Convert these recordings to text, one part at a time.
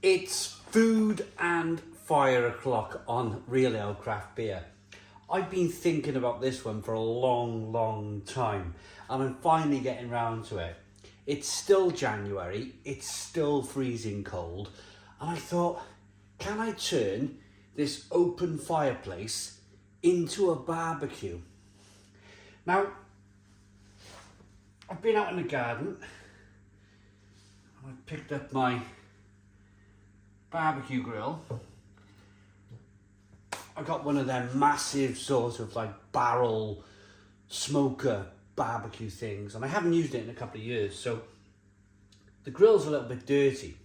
It's food and fire o'clock on Real Ale Craft Beer. I've been thinking about this one for a long time, and I'm finally getting round to it. It's still January, it's still freezing cold, and I thought, can I turn this open fireplace into a barbecue? Now, I've been out in the garden, and I picked up my barbecue grill. I got one of them massive sort of like barrel smoker barbecue things, and I haven't used it in a couple of years, so the grill's a little bit dirty.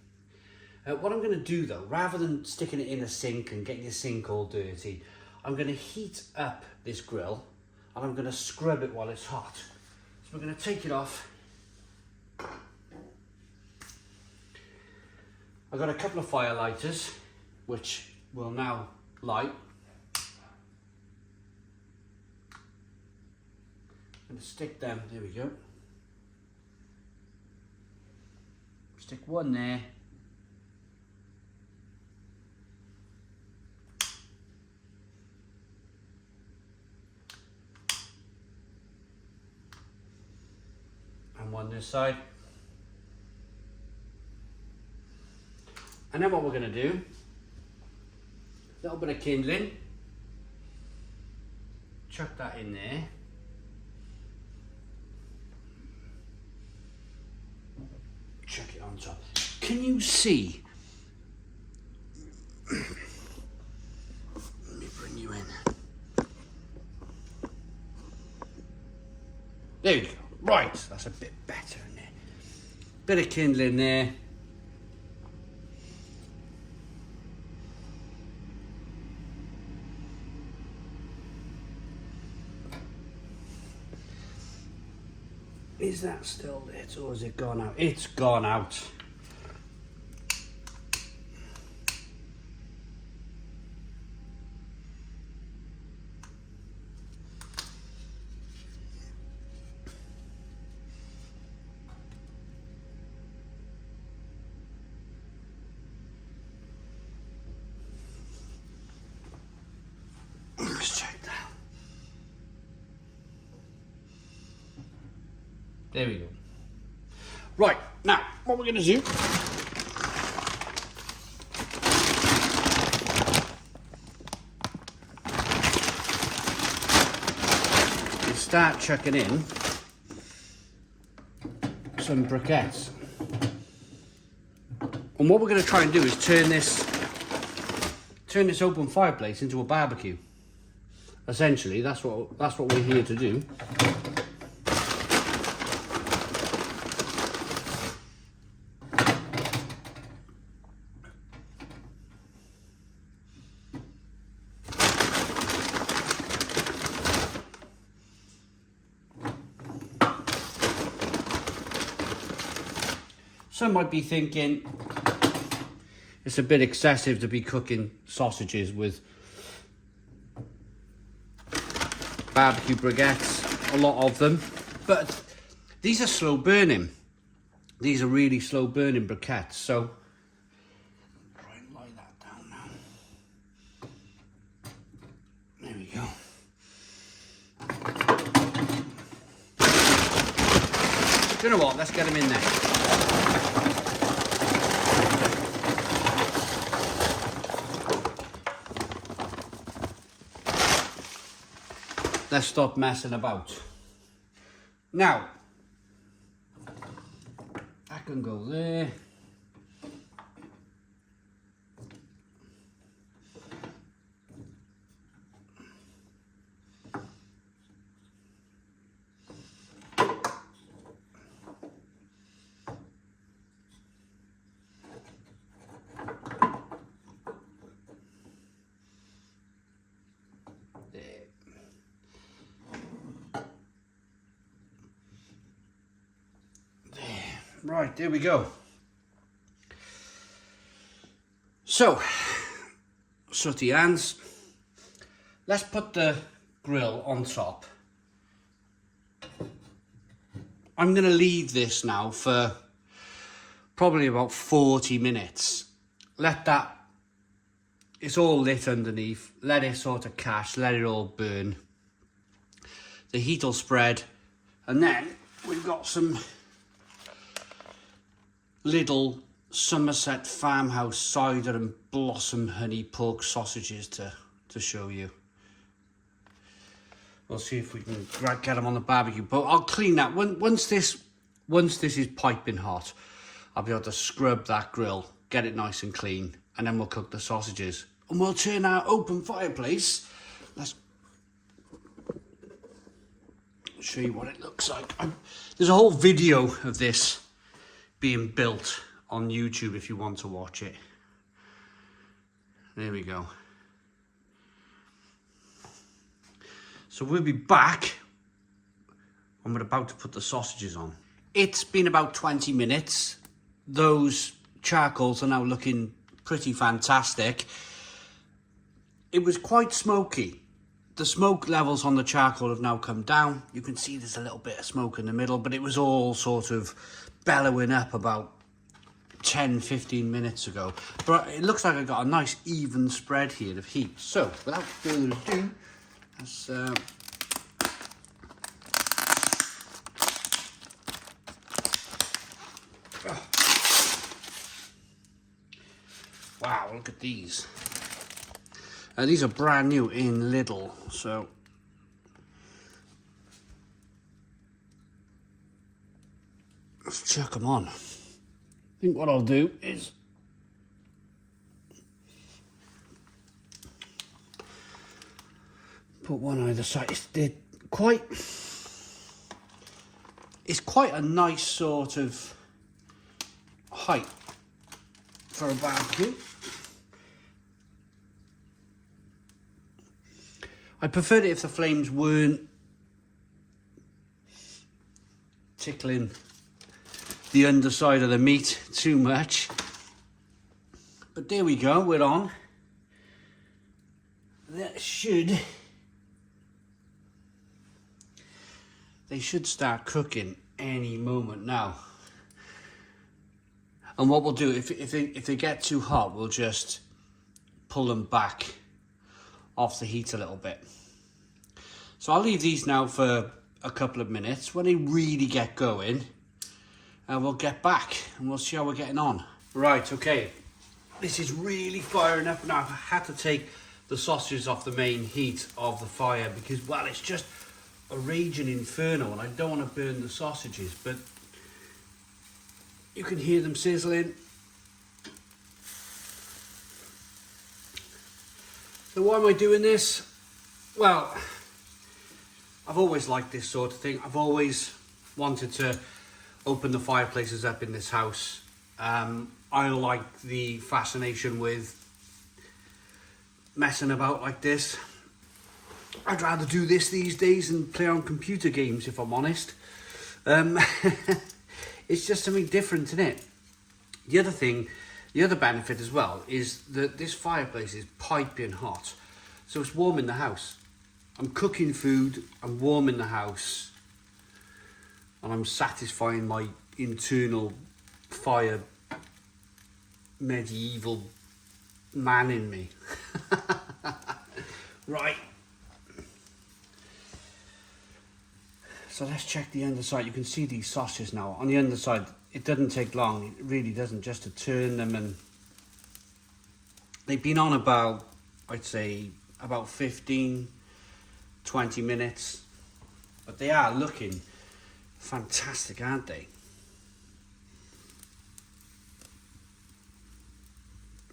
What I'm going to do though, rather than sticking it in a sink and getting your sink all dirty, I'm going to heat up this grill and I'm going to scrub it while it's hot. So we're going to take it off. I've got a couple of fire lighters which will now light. I'm going to stick them, there we go. Stick one there. And one this side. And then what we're going to do, a little bit of kindling, chuck that in there. Chuck it on top. Can you see? Let me bring you in. There you go. Right, that's a bit better in there. Bit of kindling there. Is that still lit or has it gone out? It's gone out. Let's check that. There we go. Right, now, what we're going to do is start chucking in some briquettes. And what we're going to try and do is turn this open fireplace into a barbecue. Essentially, that's what we're here to do. Some might be thinking it's a bit excessive to be cooking sausages with barbecue briquettes, a lot of them, but these are slow burning. These are really slow burning briquettes, so try and lie that down now. There we go. Do you know what? Let's get them in there. Let's stop messing about. Now, I can go there. Right, there we go. So, sooty hands. Let's put the grill on top. I'm going to leave this now for probably about 40 minutes. let that, it's all lit underneath, let it sort of catch, let it all burn. The heat will spread, and then we've got some Lidl Somerset Farmhouse cider and blossom honey pork sausages to show you. We'll see if we can get them on the barbecue, but I'll clean that. Once this is piping hot, I'll be able to scrub that grill, get it nice and clean, and then we'll cook the sausages. And we'll turn our open fireplace. Let's show you what it looks like. There's a whole video of this being built on YouTube if you want to watch it. There we go. So we'll be back when we're about to put the sausages on. It's been about 20 minutes. Those charcoals are now looking pretty fantastic. It was quite smoky. The smoke levels on the charcoal have now come down. You can see there's a little bit of smoke in the middle, but it was all sort of bellowing up about 10-15 minutes ago. But it looks like I got a nice even spread here of heat. So without further ado, let's wow, look at these. These are brand new in Lidl, so let's chuck them on. I think what I'll do is put one either side. It's quite a nice sort of height for a barbecue. I preferred it if the flames weren't tickling the underside of the meat too much. But there we go, we're on. They should start cooking any moment now. And what we'll do, if they get too hot, we'll just pull them back off the heat a little bit. So I'll leave these now for a couple of minutes. When they really get going, we'll get back and we'll see how we're getting on. Right, okay. This is really firing up now. I had to take the sausages off the main heat of the fire because, well, it's just a raging inferno and I don't want to burn the sausages, but you can hear them sizzling. So why am I doing this? Well, I've always liked this sort of thing. I've always wanted to open the fireplaces up in this house. I like the fascination with messing about like this. I'd rather do this these days than play on computer games, if I'm honest. It's just something different, isn't it? The other benefit as well is that this fireplace is piping hot. So it's warm in the house. I'm cooking food, I'm warm in the house, and I'm satisfying my internal fire medieval man in me. Right. So let's check the underside. You can see these sausages now. On the underside, it doesn't take long. It really doesn't, just to turn them. And they've been on about, I'd say, about 15, 20 minutes. But they are looking fantastic, aren't they?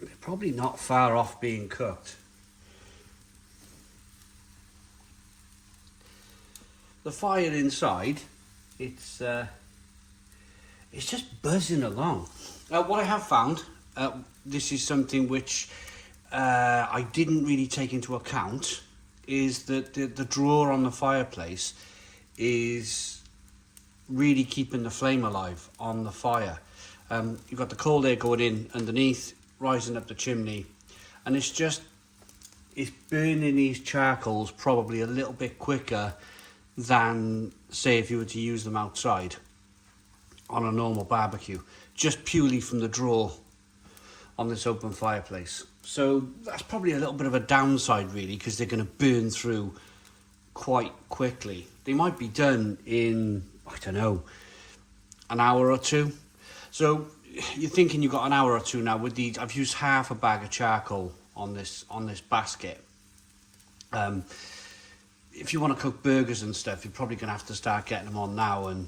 They're probably not far off being cooked. The fire inside, it's just buzzing along. What I have found, this is something which I didn't really take into account, is that the drawer on the fireplace is really keeping the flame alive on the fire. You've got the cold air going in underneath, rising up the chimney, and it's burning these charcoals probably a little bit quicker than, say, if you were to use them outside on a normal barbecue, just purely from the drawer on this open fireplace. So that's probably a little bit of a downside really, because they're going to burn through quite quickly. They might be done in, I don't know, an hour or two. So you're thinking you've got an hour or two now with these. I've used half a bag of charcoal on this basket. If you want to cook burgers and stuff, you're probably going to have to start getting them on now and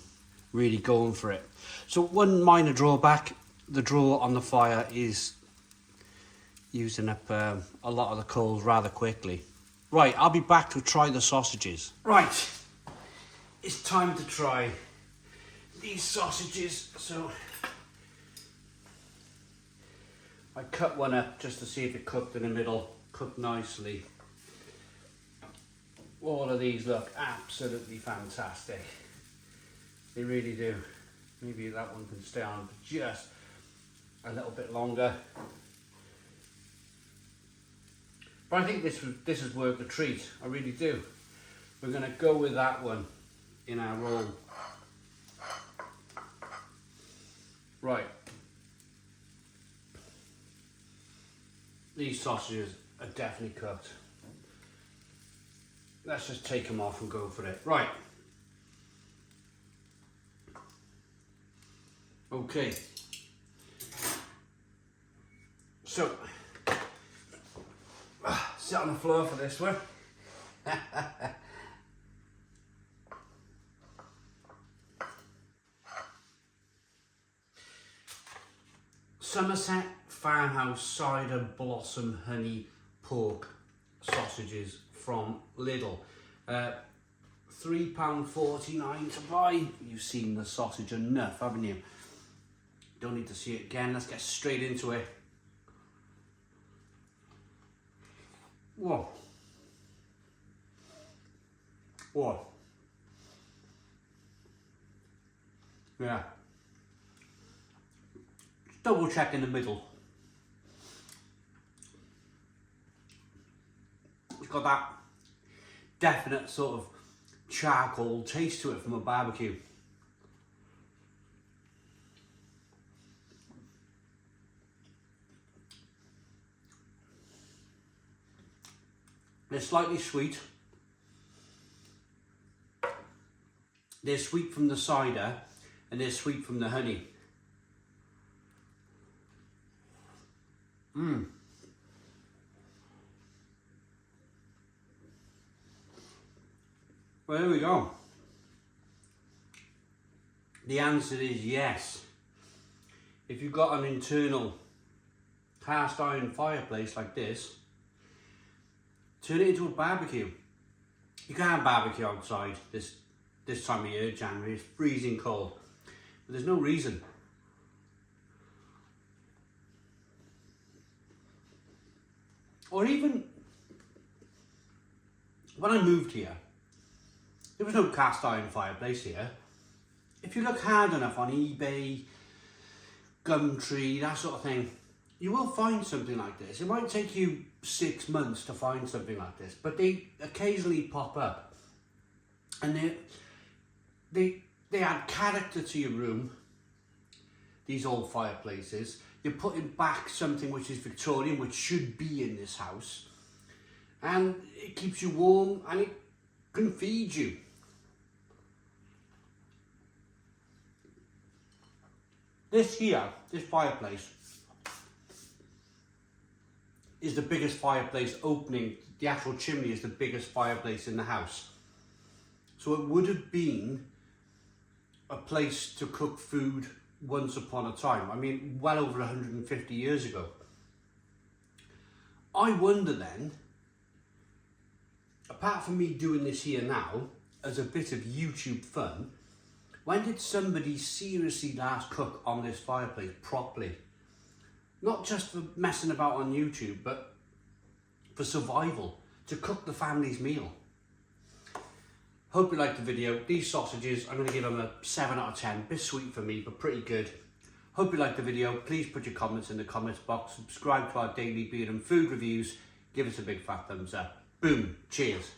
really going for it. So one minor drawback, the draw on the fire is using up a lot of the coals rather quickly. Right, I'll be back to try the sausages. Right, it's time to try these sausages. So I cut one up just to see if it cooked in the middle, cooked nicely. All of these look absolutely fantastic. They really do. Maybe that one can stay on for just a little bit longer. But I think this is worth a treat. I really do. We're going to go with that one in our roll. Right. These sausages are definitely cooked. Let's just take them off and go for it. Right. Okay. So, sit on the floor for this one. Somerset Farmhouse Cider Blossom Honey Pork Sausages from Lidl. £3.49 to buy. You've seen the sausage enough, haven't you? Don't need to see it again. Let's get straight into it. Whoa. Whoa. Yeah. Double check in the middle. It's got that definite sort of charcoal taste to it from a barbecue. They're slightly sweet. They're sweet from the cider and they're sweet from the honey. Well, there we go. The answer is yes. If you've got an internal cast iron fireplace like this, turn it into a barbecue. You can't barbecue outside this time of year, January. It's freezing cold, but there's no reason. Or even when I moved here, there was no cast iron fireplace here. If you look hard enough on eBay, Gumtree, that sort of thing, you will find something like this. It might take you 6 months to find something like this, but they occasionally pop up, and they add character to your room. These old fireplaces, you're putting back something which is Victorian, which should be in this house, and it keeps you warm and it can feed you. This fireplace is the biggest fireplace opening. The actual chimney is the biggest fireplace in the house. So it would have been a place to cook food once upon a time. I mean, well over 150 years ago. I wonder then, apart from me doing this here now as a bit of YouTube fun, when did somebody seriously last cook on this fireplace properly? Not just for messing about on YouTube, but for survival, to cook the family's meal. Hope you liked the video. These sausages, I'm going to give them a 7 out of 10. Bit sweet for me, but pretty good. Hope you liked the video. Please put your comments in the comments box. Subscribe to our daily beer and food reviews. Give us a big fat thumbs up. Boom. Cheers.